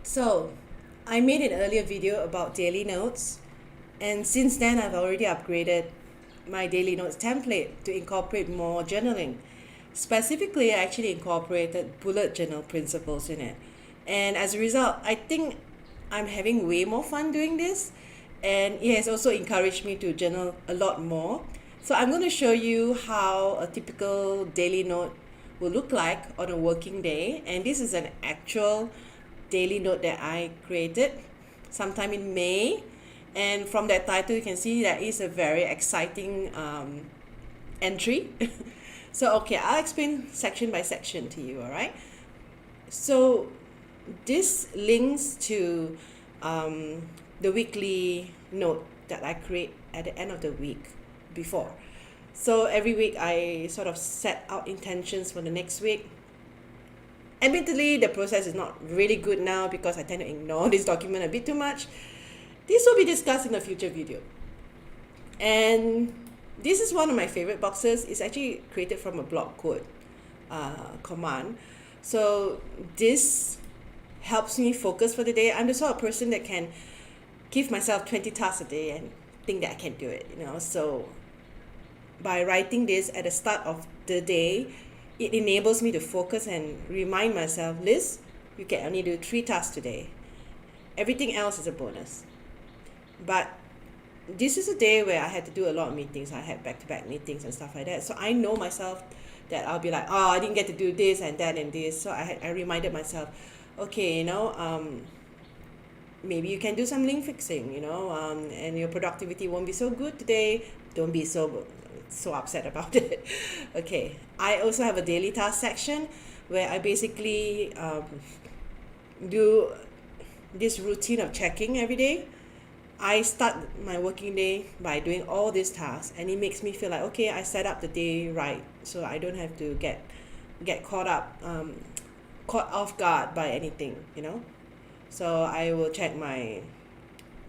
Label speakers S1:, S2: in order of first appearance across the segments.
S1: So, I made an earlier video about daily notes, and since then I've already upgraded my daily notes template to incorporate more journaling. Specifically, I actually incorporated bullet journal principles in it. And as a result, I think I'm having way more fun doing this, and it has also encouraged me to journal a lot more. So, I'm going to show you how a typical daily note will look like on a working day, and this is an actual daily note that I created sometime in May. And from that title, you can see that is a very exciting entry. So, okay, I'll explain section by section to you, all right? So, this links to the weekly note that I create at the end of the week before. So, every week I sort of set out intentions for the next week. Admittedly, the process is not really good now because I tend to ignore this document a bit too much. This will be discussed in a future video. And this is one of my favorite boxes. It's actually created from a block quote command. So this helps me focus for the day. I'm the sort of person that can give myself 20 tasks a day and think that I can do it, So by writing this at the start of the day, it enables me to focus and remind myself, Liz, you can only do 3 tasks today. Everything else is a bonus. But this is a day where I had to do a lot of meetings. I had back-to-back meetings and stuff like that. So I know myself that I'll be like, oh, I didn't get to do this and that and this. So I reminded myself, okay, maybe you can do some link fixing, and your productivity won't be so good today. Don't be so upset about it. Okay, I also have a daily task section where I basically do this routine of checking every day. I start my working day by doing all these tasks, and it makes me feel like, okay, I set up the day right, so I don't have to get caught off guard by anything. So I will check my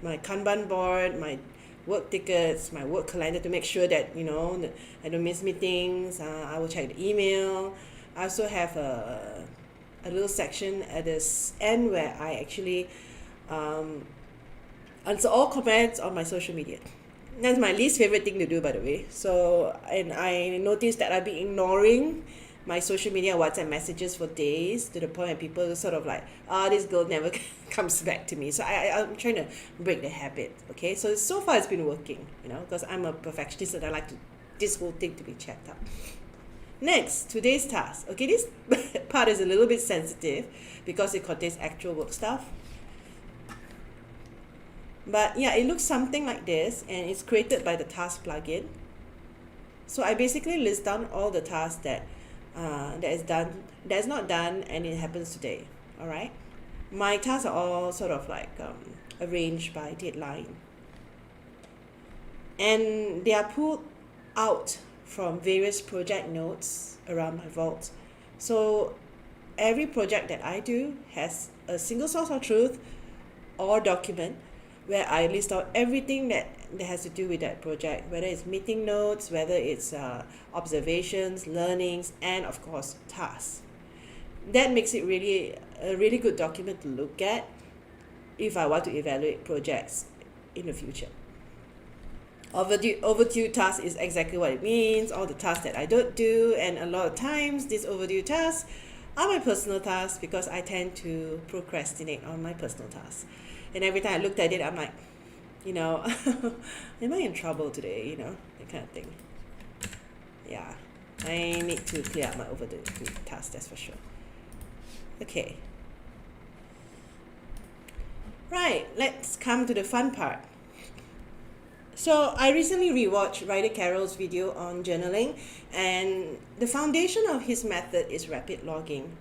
S1: Kanban board, my work tickets, my work calendar to make sure that I don't miss meetings. I will check the email. I also have a little section at this end where I actually answer all comments on my social media. That's my least favorite thing to do, by the way. So, and I noticed that I've been ignoring my social media WhatsApp messages for days, to the point where people are sort of like, this girl never comes back to me. So I'm trying to break the habit. Okay, so far it's been working, because I'm a perfectionist and I like this whole thing to be checked out. Next, today's task. Okay, this part is a little bit sensitive because it contains actual work stuff. But yeah, it looks something like this, and it's created by the task plugin. So I basically list down all the tasks that is not done, and it happens today. All right, my tasks are all sort of like arranged by deadline, and they are pulled out from various project notes around my vault. So every project that I do has a single source of truth or document where I list out everything that has to do with that project, whether it's meeting notes, whether it's observations, learnings, and of course tasks. That makes it really a really good document to look at if I want to evaluate projects in the future. Overdue task is exactly what it means, all the tasks that I don't do, and a lot of times these overdue tasks are my personal tasks because I tend to procrastinate on my personal tasks. And every time I looked at it, I'm like, am I in trouble today? That kind of thing. Yeah, I need to clear up my overdue tasks, that's for sure. Okay. Right, let's come to the fun part. So I recently rewatched Ryder Carroll's video on journaling, and the foundation of his method is rapid logging.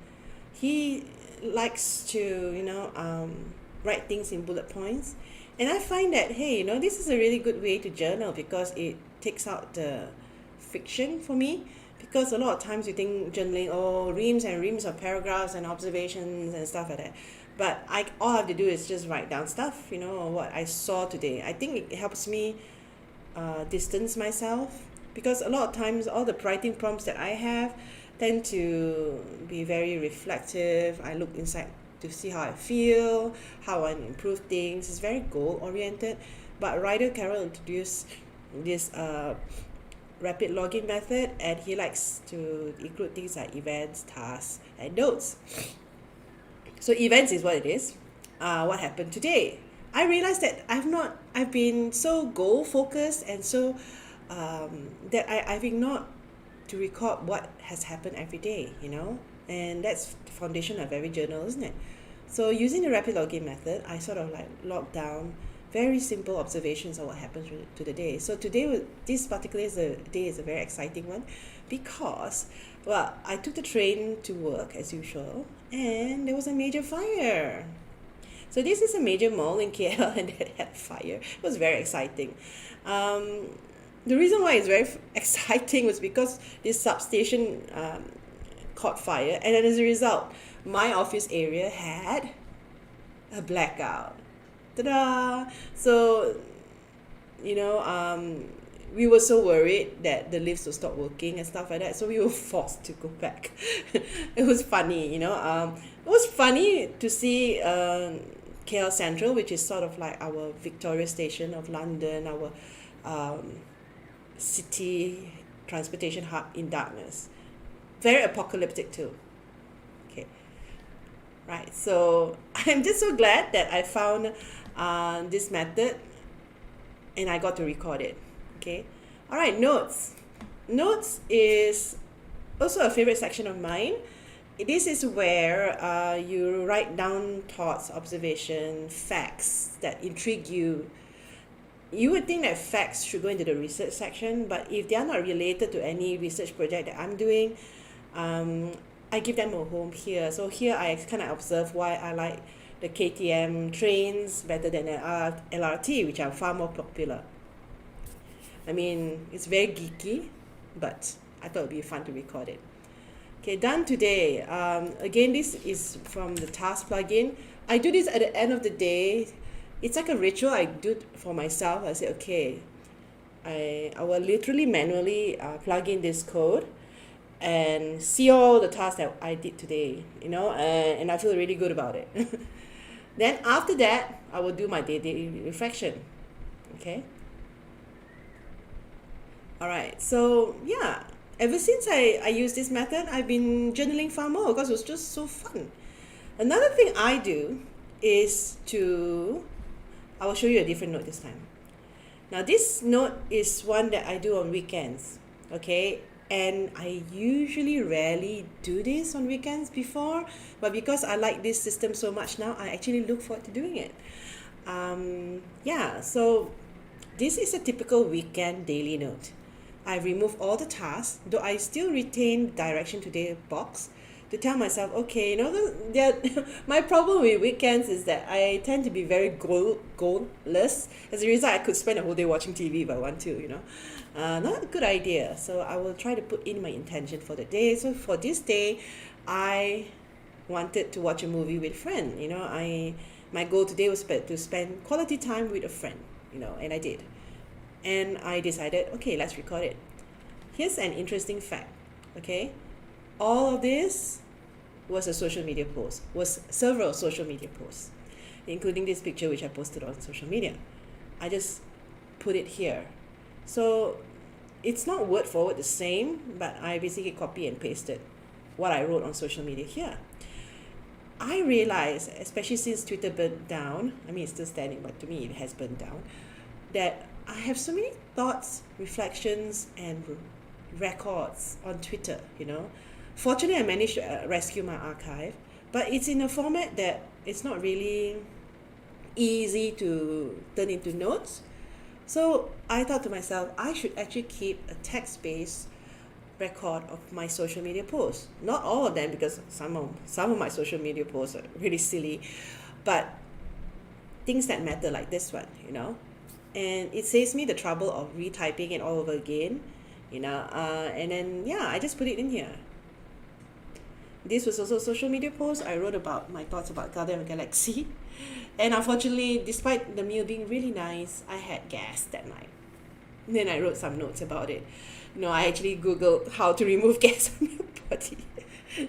S1: He likes to, write things in bullet points. And I find that, hey, this is a really good way to journal because it takes out the friction for me. Because a lot of times you think journaling, reams and reams of paragraphs and observations and stuff like that. But all I have to do is just write down stuff, what I saw today. I think it helps me distance myself, because a lot of times all the writing prompts that I have tend to be very reflective. I look inside to see how I feel, how I improve things. It's very goal oriented. But writer Carol introduced this rapid login method, and he likes to include things like events, tasks, and notes. So events is what it is. What happened today? I realized that I've been so goal focused and so that I've ignored to record what has happened every day, and that's the foundation of every journal, isn't it? So using the rapid login method, I sort of like log down very simple observations of what happens to the day. So today, this particular day is a very exciting one because, well, I took the train to work as usual, and there was a major fire. So this is a major mall in KL, and it had fire. It was very exciting. The reason why it's very exciting was because this substation caught fire, and as a result, my office area had a blackout. Ta-da! So, we were so worried that the lifts would stop working and stuff like that, so we were forced to go back. It was funny, it was funny to see KL Central, which is sort of like our Victoria Station of London, our city transportation hub in darkness. Very apocalyptic too. Okay. Right, so I'm just so glad that I found this method and I got to record it. Okay. All right, notes. Notes is also a favorite section of mine. This is where you write down thoughts, observation, facts that intrigue you. You would think that facts should go into the research section, but if they are not related to any research project that I'm doing, I give them a home here. So here I kind of observe why I like the KTM trains better than the LRT, which are far more popular. I mean, it's very geeky, but I thought it would be fun to record it. Okay, done today. Again, this is from the task plugin. I do this at the end of the day. It's like a ritual I do for myself. I say, okay, I will literally manually plug in this code and see all the tasks that I did today, and I feel really good about it. Then after that, I will do my daily reflection. Okay. All right. So yeah, ever since I used this method, I've been journaling far more because it was just so fun. Another thing I do is I will show you a different note this time. Now this note is one that I do on weekends. Okay. And I usually rarely do this on weekends before, but because I like this system so much now, I actually look forward to doing it. So this is a typical weekend daily note. I remove all the tasks, though I still retain direction today box to tell myself, okay, my problem with weekends is that I tend to be very goalless. As a result, I could spend a whole day watching TV if I want to, Not a good idea. So I will try to put in my intention for the day. So for this day, I wanted to watch a movie with a friend. My goal today was to spend quality time with a friend, and I did. And I decided, okay, let's record it. Here's an interesting fact, okay? All of this was several social media posts, including this picture which I posted on social media. I just put it here. So it's not word for word the same, but I basically copy and pasted what I wrote on social media here. I realized, especially since Twitter burned down, it's still standing, but to me it has burned down, that I have so many thoughts, reflections, and records on Twitter, Fortunately, I managed to rescue my archive, but it's in a format that it's not really easy to turn into notes. So I thought to myself, I should actually keep a text-based record of my social media posts. Not all of them, because some of my social media posts are really silly, but things that matter like this one, And it saves me the trouble of retyping it all over again, and then, I just put it in here. This was also a social media post. I wrote about my thoughts about Guardian of the Galaxy. And unfortunately, despite the meal being really nice, I had gas that night. And then I wrote some notes about it. I actually Googled how to remove gas from your body.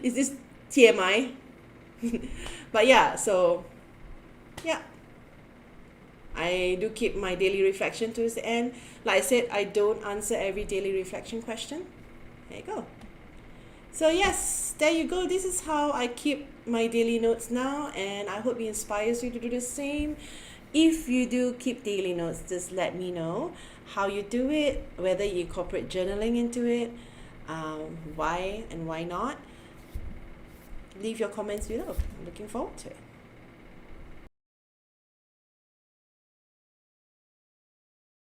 S1: Is this TMI? But yeah, so yeah, I do keep my daily reflection towards the end. Like I said, I don't answer every daily reflection question. There you go. So yes, there you go. This is how I keep my daily notes now, and I hope it inspires you to do the same. If you do keep daily notes, just let me know how you do it, whether you incorporate journaling into it, why and why not. Leave your comments below. I'm looking forward to it.